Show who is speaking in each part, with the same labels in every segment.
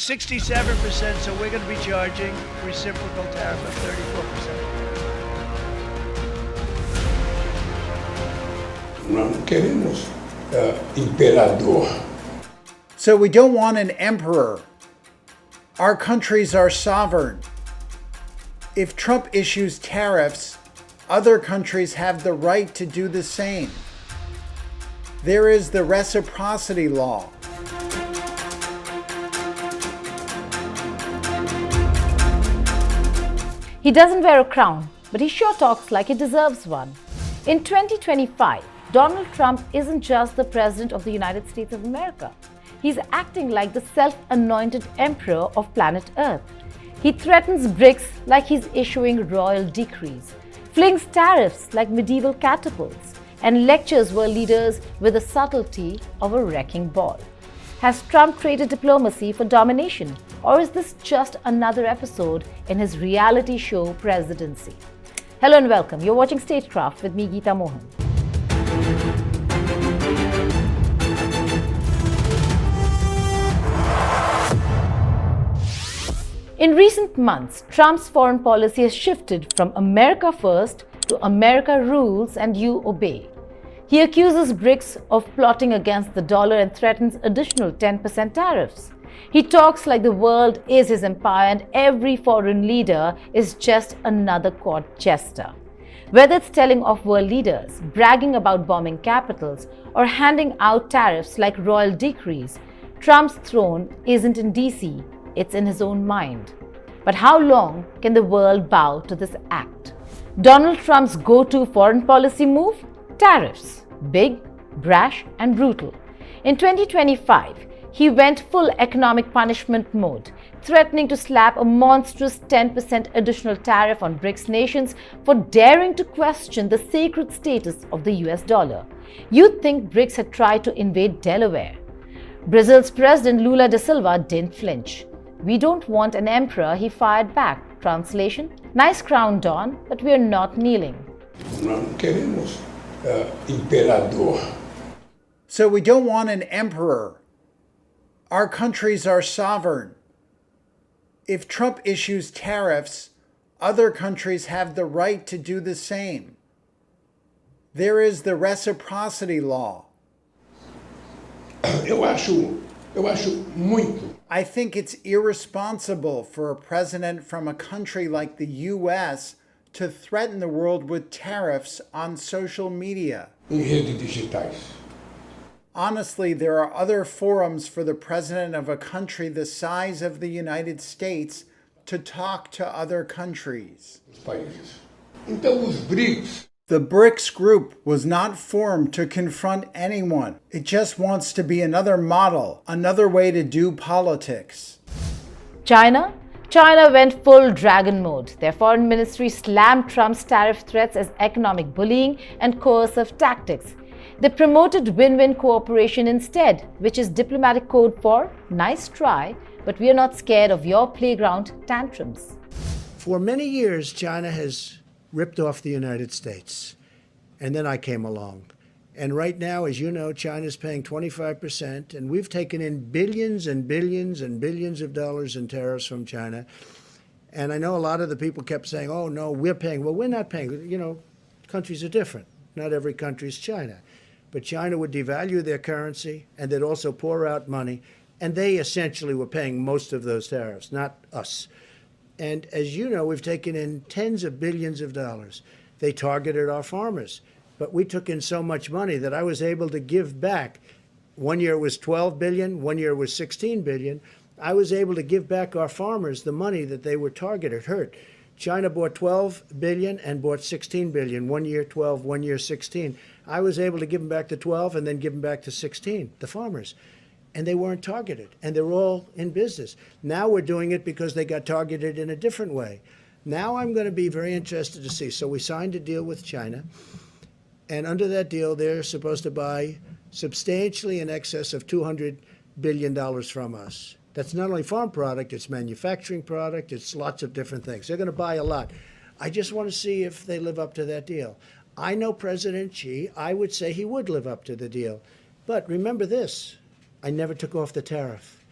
Speaker 1: 67%, so we're going to be charging reciprocal tariff of 34%.
Speaker 2: Não queremos imperador.
Speaker 3: So we don't want an emperor. Our countries are sovereign. If Trump issues tariffs, other countries have the right to do the same. There is the reciprocity law.
Speaker 4: He doesn't wear a crown, but he sure talks like he deserves one. In 2025, Donald Trump isn't just the President of the United States of America. He's acting like the self-anointed emperor of planet Earth. He threatens BRICS like he's issuing royal decrees, flings tariffs like medieval catapults, and lectures world leaders with the subtlety of a wrecking ball. Has Trump traded diplomacy for domination, or is this just another episode in his reality show presidency? Hello and welcome. You're watching Statecraft with me, Geeta Mohan. In recent months, Trump's foreign policy has shifted from America first to America rules and you obey. He accuses BRICS of plotting against the dollar and threatens additional 10% tariffs. He talks like the world is his empire and every foreign leader is just another court jester. Whether it's telling off world leaders, bragging about bombing capitals, or handing out tariffs like royal decrees, Trump's throne isn't in DC, it's in his own mind. But how long can the world bow to this act? Donald Trump's go-to foreign policy move? Tariffs. Big, brash, and brutal. In 2025, he went full economic punishment mode, threatening to slap a monstrous 10% additional tariff on BRICS nations for daring to question the sacred status of the US dollar. You'd think BRICS had tried to invade Delaware. Brazil's President Lula da Silva didn't flinch. "We don't want an emperor," he fired back. Translation: "Nice crown, Don, but we're not kneeling."
Speaker 2: Não queremos imperador.
Speaker 3: So we don't want an emperor. Our countries are sovereign. If Trump issues tariffs, other countries have the right to do the same. There is the reciprocity law.
Speaker 2: Eu acho muito.
Speaker 3: I think it's irresponsible for a president from a country like the US to threaten the world with tariffs on social media.
Speaker 2: Em redes digitais.
Speaker 3: Honestly, there are other forums for the president of a country the size of the United States to talk to other countries.
Speaker 2: Os países. Então, os BRICS.
Speaker 3: The BRICS group was not formed to confront anyone. It just wants to be another model, another way to do politics.
Speaker 4: China went full dragon mode. Their foreign ministry slammed Trump's tariff threats as economic bullying and coercive tactics. They promoted win-win cooperation instead, which is diplomatic code for "nice try, but we are not scared of your playground tantrums."
Speaker 5: For many years, China has ripped off the United States. And then I came along. And right now, as you know, China's paying 25%, and we've taken in billions and billions and billions of dollars in tariffs from China. And I know a lot of the people kept saying, "Oh, no, we're paying." Well, we're not paying. You know, countries are different. Not every country is China. But China would devalue their currency, and they'd also pour out money. And they essentially were paying most of those tariffs, not us. And as you know, we've taken in tens of billions of dollars. They targeted our farmers. But we took in so much money that I was able to give back. One year it was 12 billion, one year it was 16 billion. I was able to give back our farmers the money that they were targeted, hurt. China bought 12 billion and bought 16 billion. 1 year 12, 1 year 16. I was able to give them back the 12 and then give them back the 16, the farmers. And they weren't targeted. And they're all in business. Now we're doing it because they got targeted in a different way. Now I'm going to be very interested to see. So we signed a deal with China. And under that deal, they're supposed to buy substantially in excess of $200 billion from us. That's not only farm product, it's manufacturing product, it's lots of different things. They're going to buy a lot. I just want to see if they live up to that deal. I know President Xi, I would say he would live up to the deal. But remember this, I never took off the tariff.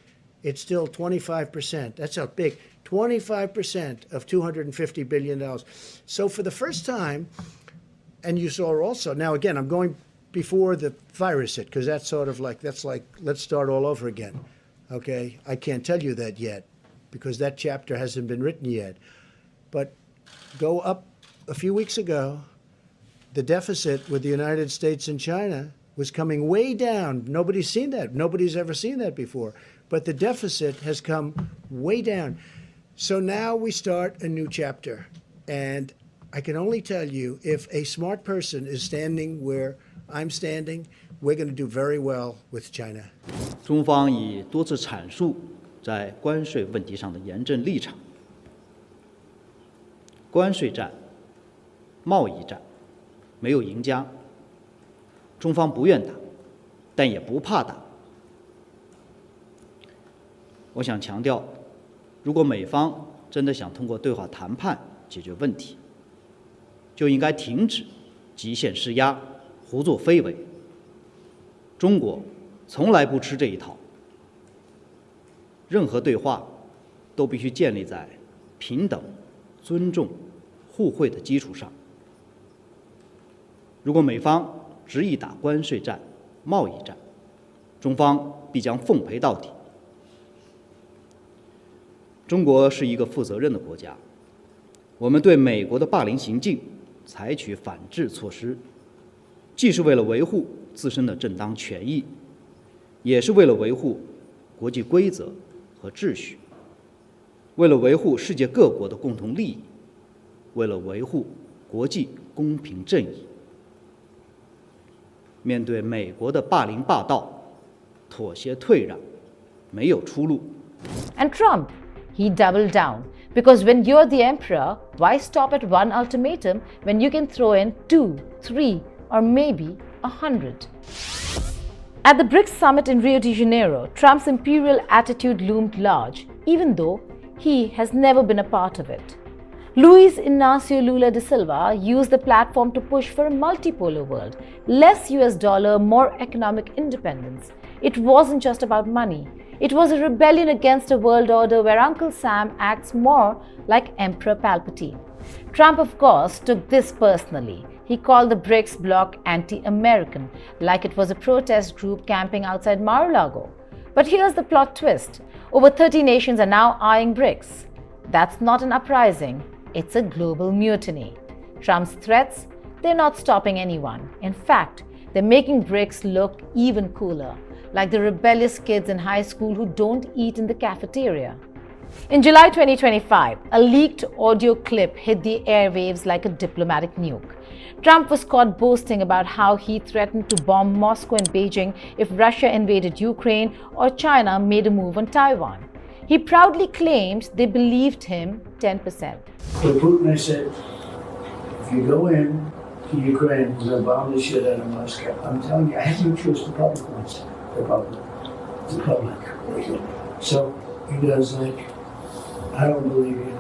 Speaker 5: it's still 25%. That's a big 25% of $250 billion. So for the first time, and you saw also, now again, I'm going before the virus hit, because that's like, let's start all over again. Okay? I can't tell you that yet, because that chapter hasn't been written yet. But go up a few weeks ago, the deficit with the United States and China was coming way down. Nobody's seen that. Nobody's ever seen that before. But the deficit has come way down. So now we start a new chapter. And I can only tell you, if a smart person is standing where I'm standing, we're going to do very well with China.
Speaker 6: 中方已多次阐述在关税问题上的严正立场。关税战、贸易战没有赢家，中方不愿打，但也不怕打。我想强调，如果美方真的想通过对话谈判解决问题，就应该停止极限施压、胡作非为。中国从来不吃这一套，任何对话都必须建立在平等、尊重、互惠的基础上。如果美方执意打关税战、贸易战，中方必将奉陪到底。中国是一个负责任的国家，我们对美国的霸凌行径采取反制措施，既是为了维护自身的正当权益，也是为了维护国际规则和秩序，为了维护世界各国的共同利益，为了维护国际公平正义。面对美国的霸凌霸道，妥协退让没有出路。
Speaker 4: And Trump, he doubled down. Because when you're the emperor, why stop at one ultimatum when you can throw in 2, 3, or maybe 100? At the BRICS summit in Rio de Janeiro, Trump's imperial attitude loomed large, even though he has never been a part of it. Luiz Inácio Lula da Silva used the platform to push for a multipolar world, less US dollar, more economic independence. It wasn't just about money. It was a rebellion against a world order where Uncle Sam acts more like Emperor Palpatine. Trump, of course, took this personally. He called the BRICS bloc anti-American, like it was a protest group camping outside Mar-a-Lago. But here's the plot twist. Over 30 nations are now eyeing BRICS. That's not an uprising. It's a global mutiny. Trump's threats, they're not stopping anyone. In fact, they're making BRICS look even cooler, like the rebellious kids in high school who don't eat in the cafeteria. In July 2025, a leaked audio clip hit the airwaves like a diplomatic nuke. Trump was caught boasting about how he threatened to bomb Moscow and Beijing if Russia invaded Ukraine or China made a move on Taiwan. He proudly claimed they believed him 10%.
Speaker 7: To Putin, I said, if you go in to Ukraine, we're going to bomb the shit out of Moscow. I'm telling you, I have no choice. The public wants it. The public. So he goes like, I don't believe you.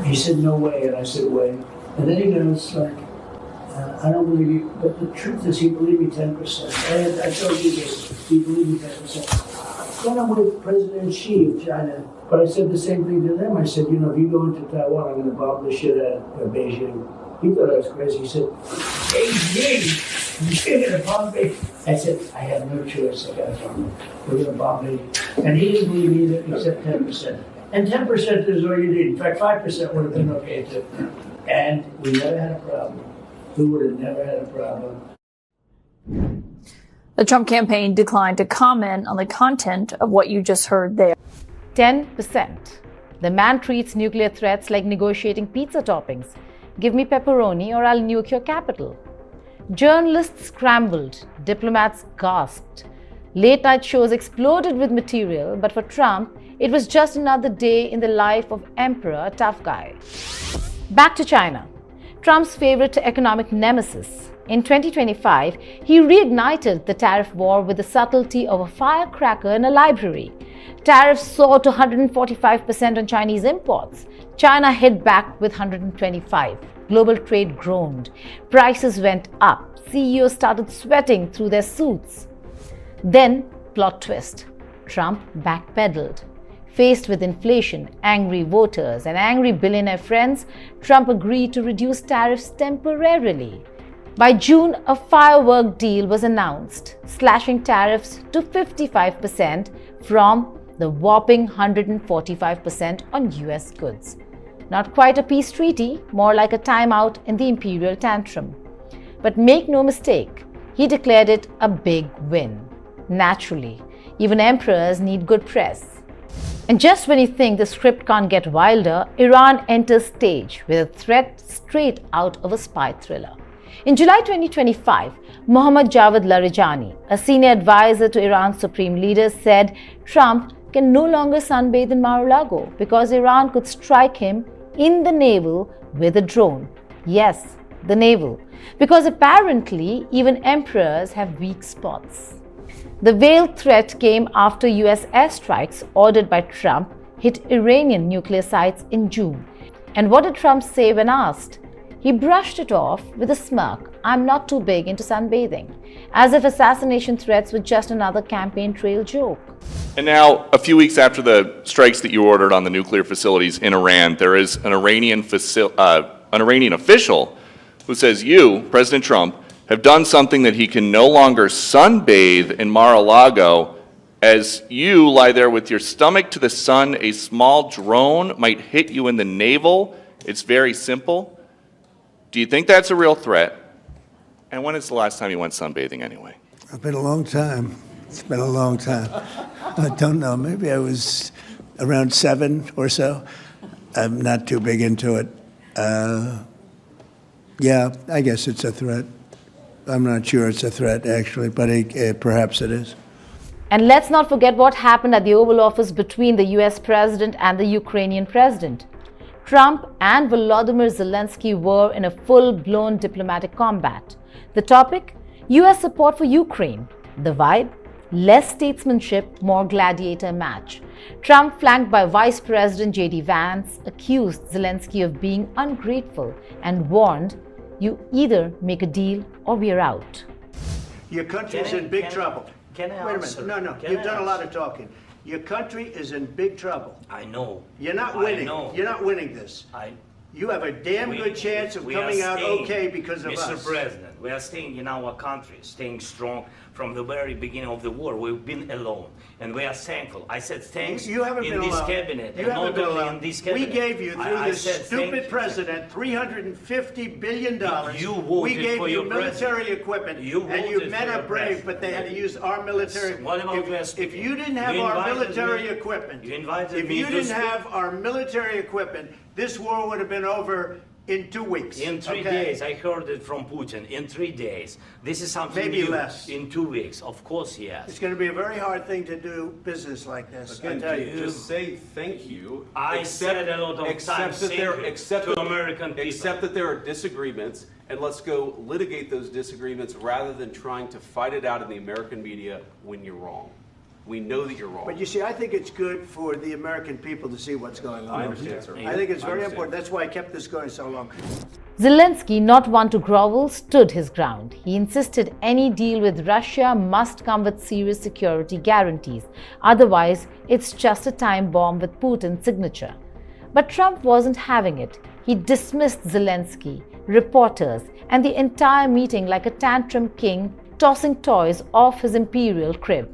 Speaker 7: He said, no way. And I said, way. And then he goes like, I don't believe you. But the truth is, he believed me 10%. And I told you this, he believed me 10%. Then I'm with President Xi of China. But I said the same thing to them. I said, you know, if you go into Taiwan, I'm going to bomb the shit out of Beijing. He thought I was crazy. He said, Beijing? You're going to bomb Beijing? I said, I have no choice. I got to bomb it. We're going to bomb Beijing. And he didn't believe me either, except 10%. And 10% is all you need. In fact, 5% would have been okay too. And we never had a problem. We would have never had a problem.
Speaker 8: The Trump campaign declined to comment on the content of what you just heard there.
Speaker 4: 10%. The man treats nuclear threats like negotiating pizza toppings. Give me pepperoni or I'll nuke your capital. Journalists scrambled. Diplomats gasped. Late-night shows exploded with material, but for Trump, it was just another day in the life of Emperor Tough Guy. Back to China, Trump's favorite economic nemesis. In 2025, he reignited the tariff war with the subtlety of a firecracker in a library. Tariffs soared to 145% on Chinese imports. China hit back with 125%. Global trade groaned. Prices went up. CEOs started sweating through their suits. Then, plot twist. Trump backpedaled. Faced with inflation, angry voters, and angry billionaire friends, Trump agreed to reduce tariffs temporarily. By June, a firework deal was announced, slashing tariffs to 55% from the whopping 145% on US goods. Not quite a peace treaty, more like a timeout in the imperial tantrum. But make no mistake, he declared it a big win. Naturally, even emperors need good press. And just when you think the script can't get wilder, Iran enters stage with a threat straight out of a spy thriller. In July 2025, Mohammad Javad Larijani, a senior advisor to Iran's supreme leader, said Trump can no longer sunbathe in Mar-a-Lago because Iran could strike him in the navel with a drone. Yes, the navel. Because apparently even emperors have weak spots. The veiled threat came after US airstrikes ordered by Trump hit Iranian nuclear sites in June. And what did Trump say when asked? He brushed it off with a smirk. I'm not too big into sunbathing. As if assassination threats were just another campaign trail joke.
Speaker 9: And now, a few weeks after the strikes that you ordered on the nuclear facilities in Iran, there is an Iranian official who says you, President Trump, have done something that he can no longer sunbathe in Mar-a-Lago. As you lie there with your stomach to the sun, a small drone might hit you in the navel. It's very simple. Do you think that's a real threat? And when is the last time you went sunbathing anyway?
Speaker 10: It's been a long time. It's been a long time. I don't know. Maybe I was around 7 or so. I'm not too big into it. Yeah, I guess it's a threat. I'm not sure it's a threat, actually, but perhaps it is.
Speaker 4: And let's not forget what happened at the Oval Office between the US president and the Ukrainian president. Trump and Volodymyr Zelensky were in a full-blown diplomatic combat. The topic? US support for Ukraine. The vibe? Less statesmanship, more gladiator match. Trump, flanked by Vice President J.D. Vance, accused Zelensky of being ungrateful and warned, you either make a deal or we're out.
Speaker 5: Your country is in big trouble.
Speaker 11: Can I
Speaker 5: Wait a
Speaker 11: answer?
Speaker 5: minute. No, you've done a lot of talking. Your country is in big trouble.
Speaker 11: I know.
Speaker 5: You're not winning.
Speaker 11: I know.
Speaker 5: You're not winning this. You have a damn good chance of coming out okay because of us.
Speaker 11: Mr. President, we are staying in our country, staying strong from the very beginning of the war. We've been alone, and we are thankful. I said thanks
Speaker 5: you haven't
Speaker 11: in
Speaker 5: been
Speaker 11: this
Speaker 5: alone.
Speaker 11: cabinet,
Speaker 5: You
Speaker 11: and
Speaker 5: haven't
Speaker 11: not
Speaker 5: been
Speaker 11: only
Speaker 5: alone.
Speaker 11: in this cabinet.
Speaker 5: We gave you, through
Speaker 11: I
Speaker 5: this
Speaker 11: said
Speaker 5: stupid president, $350 billion.
Speaker 11: You voted
Speaker 5: we gave
Speaker 11: for
Speaker 5: you
Speaker 11: your
Speaker 5: military
Speaker 11: president.
Speaker 5: equipment,
Speaker 11: You
Speaker 5: and you
Speaker 11: voted
Speaker 5: men
Speaker 11: for
Speaker 5: are
Speaker 11: your
Speaker 5: brave,
Speaker 11: president.
Speaker 5: but they had to use our military.
Speaker 11: What about
Speaker 5: if you didn't have our military equipment, if you didn't have our military equipment, this war would have been over in 2 weeks.
Speaker 11: In 3 days, I heard it from Putin. In 3 days, this is something
Speaker 5: Maybe
Speaker 11: new.
Speaker 5: less.
Speaker 11: In 2 weeks, of course, yes.
Speaker 5: It's going to be a very hard thing to do business like this. I tell you.
Speaker 12: Just say thank you.
Speaker 11: I said a lot of times to American people.
Speaker 12: Accept that there are disagreements, and let's go litigate those disagreements rather than trying to fight it out in the American media when you're wrong. We know that you're wrong.
Speaker 5: But you see, I think it's good for the American people to see what's going on.
Speaker 12: I understand, sir.
Speaker 5: I think it's very important. That's why I kept this going so long.
Speaker 4: Zelensky, not one to grovel, stood his ground. He insisted any deal with Russia must come with serious security guarantees. Otherwise, it's just a time bomb with Putin's signature. But Trump wasn't having it. He dismissed Zelensky, reporters, and the entire meeting like a tantrum king tossing toys off his imperial crib.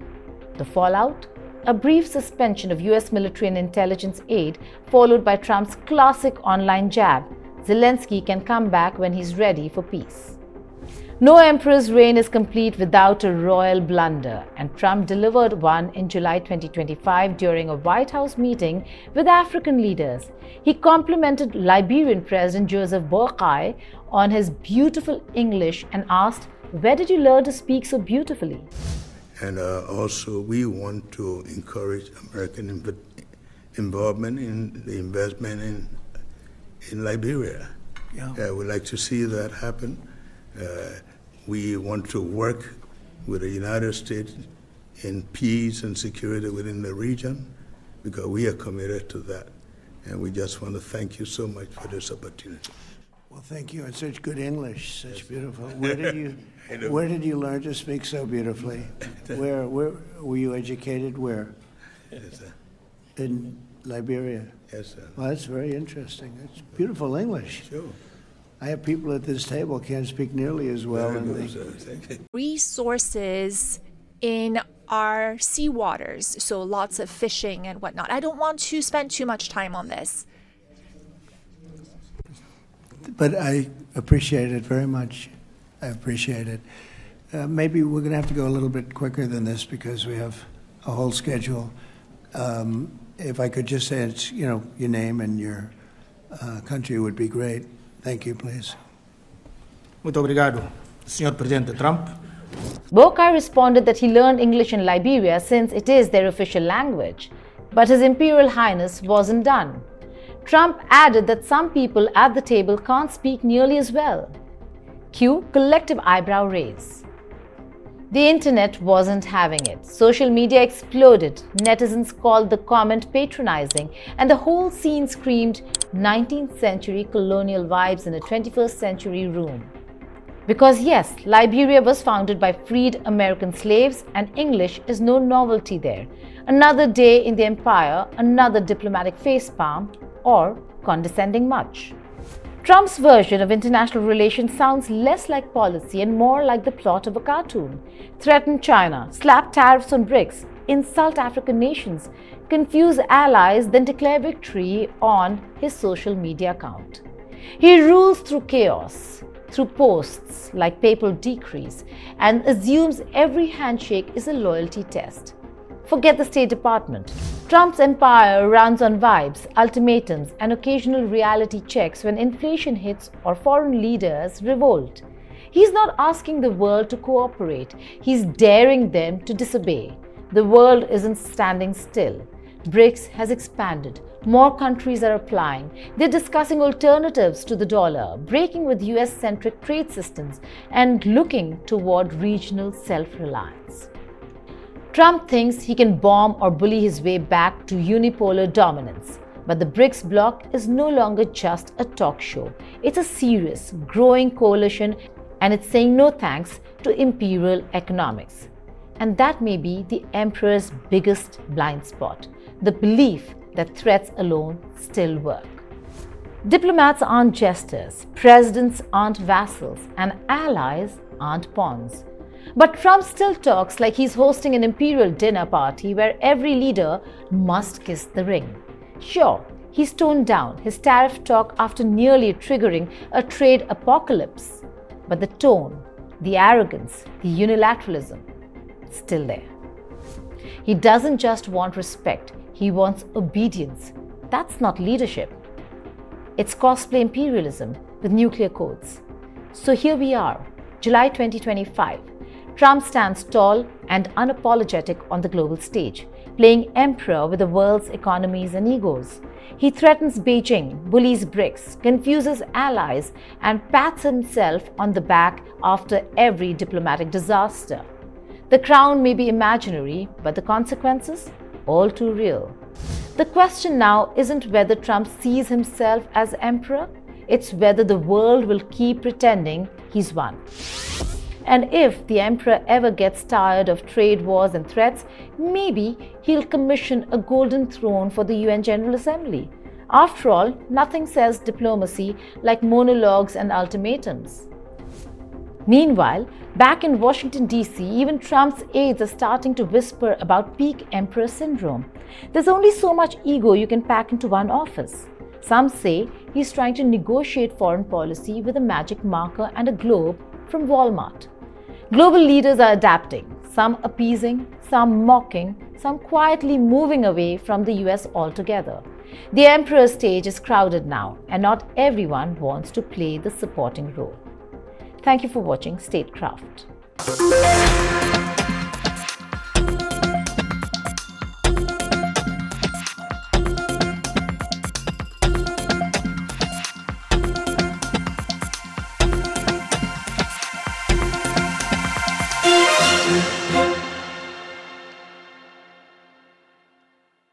Speaker 4: The fallout? A brief suspension of US military and intelligence aid, followed by Trump's classic online jab. Zelensky can come back when he's ready for peace. No emperor's reign is complete without a royal blunder, and Trump delivered one in July 2025 during a White House meeting with African leaders. He complimented Liberian President Joseph Boakai on his beautiful English and asked, "Where did you learn to speak so beautifully?"
Speaker 10: And also, we want to encourage American involvement in the investment in Liberia. Yeah. We'd like to see that happen. We want to work with the United States in peace and security within the region because we are committed to that. And we just want to thank you so much for this opportunity.
Speaker 5: Well, thank you. And such good English, such beautiful. Where did you learn to speak so beautifully? Where were you educated? Where?
Speaker 10: Yes, sir.
Speaker 5: In Liberia.
Speaker 10: Yes, sir.
Speaker 5: Well, that's very interesting. It's beautiful English.
Speaker 10: Sure.
Speaker 5: I have people at this table can't speak nearly as well.
Speaker 10: Very
Speaker 5: and
Speaker 10: good,
Speaker 5: they-
Speaker 10: sir. Thank you.
Speaker 13: Resources in our sea waters, so lots of fishing and whatnot. I don't want to spend too much time on this.
Speaker 5: But I appreciate it very much. I appreciate it. Maybe we're going to have to go a little bit quicker than this because we have a whole schedule. If I could just say it's, your name and your country would be great. Thank you, please.
Speaker 14: Muito obrigado, Sr. Presidente Trump.
Speaker 4: Boakai responded that he learned English in Liberia since it is their official language. But His Imperial Highness wasn't done. Trump added that some people at the table can't speak nearly as well. Cue collective eyebrow raise. The internet wasn't having it. Social media exploded. Netizens called the comment patronizing, and the whole scene screamed 19th century colonial vibes in a 21st century room. Because yes, Liberia was founded by freed American slaves and English is no novelty there. Another day in the empire, another diplomatic facepalm, or condescending much. Trump's version of international relations sounds less like policy and more like the plot of a cartoon. Threaten China, slap tariffs on BRICS, insult African nations, confuse allies, then declare victory on his social media account. He rules through chaos, through posts like papal decrees, and assumes every handshake is a loyalty test. Forget the State Department. Trump's empire runs on vibes, ultimatums, and occasional reality checks when inflation hits or foreign leaders revolt. He's not asking the world to cooperate, he's daring them to disobey. The world isn't standing still. BRICS has expanded. More countries are applying. They're discussing alternatives to the dollar, breaking with US-centric trade systems, and looking toward regional self-reliance. Trump thinks he can bomb or bully his way back to unipolar dominance. But the BRICS bloc is no longer just a talk show. It's a serious, growing coalition, and it's saying no thanks to imperial economics. And that may be the emperor's biggest blind spot, the belief that threats alone still work. Diplomats aren't jesters, presidents aren't vassals, and allies aren't pawns. But Trump still talks like he's hosting an imperial dinner party where every leader must kiss the ring. Sure, he's toned down his tariff talk after nearly triggering a trade apocalypse. But the tone, the arrogance, the unilateralism, still there. He doesn't just want respect, he wants obedience. That's not leadership. It's cosplay imperialism with nuclear codes. So here we are, July 2025. Trump stands tall and unapologetic on the global stage, playing emperor with the world's economies and egos. He threatens Beijing, bullies BRICS, confuses allies, and pats himself on the back after every diplomatic disaster. The crown may be imaginary, but the consequences? All too real. The question now isn't whether Trump sees himself as emperor, it's whether the world will keep pretending he's one. And if the emperor ever gets tired of trade wars and threats, maybe he'll commission a golden throne for the UN General Assembly. After all, nothing says diplomacy like monologues and ultimatums. Meanwhile, back in Washington, D.C., even Trump's aides are starting to whisper about peak emperor syndrome. There's only so much ego you can pack into one office. Some say he's trying to negotiate foreign policy with a magic marker and a globe from Walmart. Global leaders are adapting, some appeasing, some mocking, some quietly moving away from the US altogether. The emperor's stage is crowded now, and not everyone wants to play the supporting role. Thank you for watching Statecraft.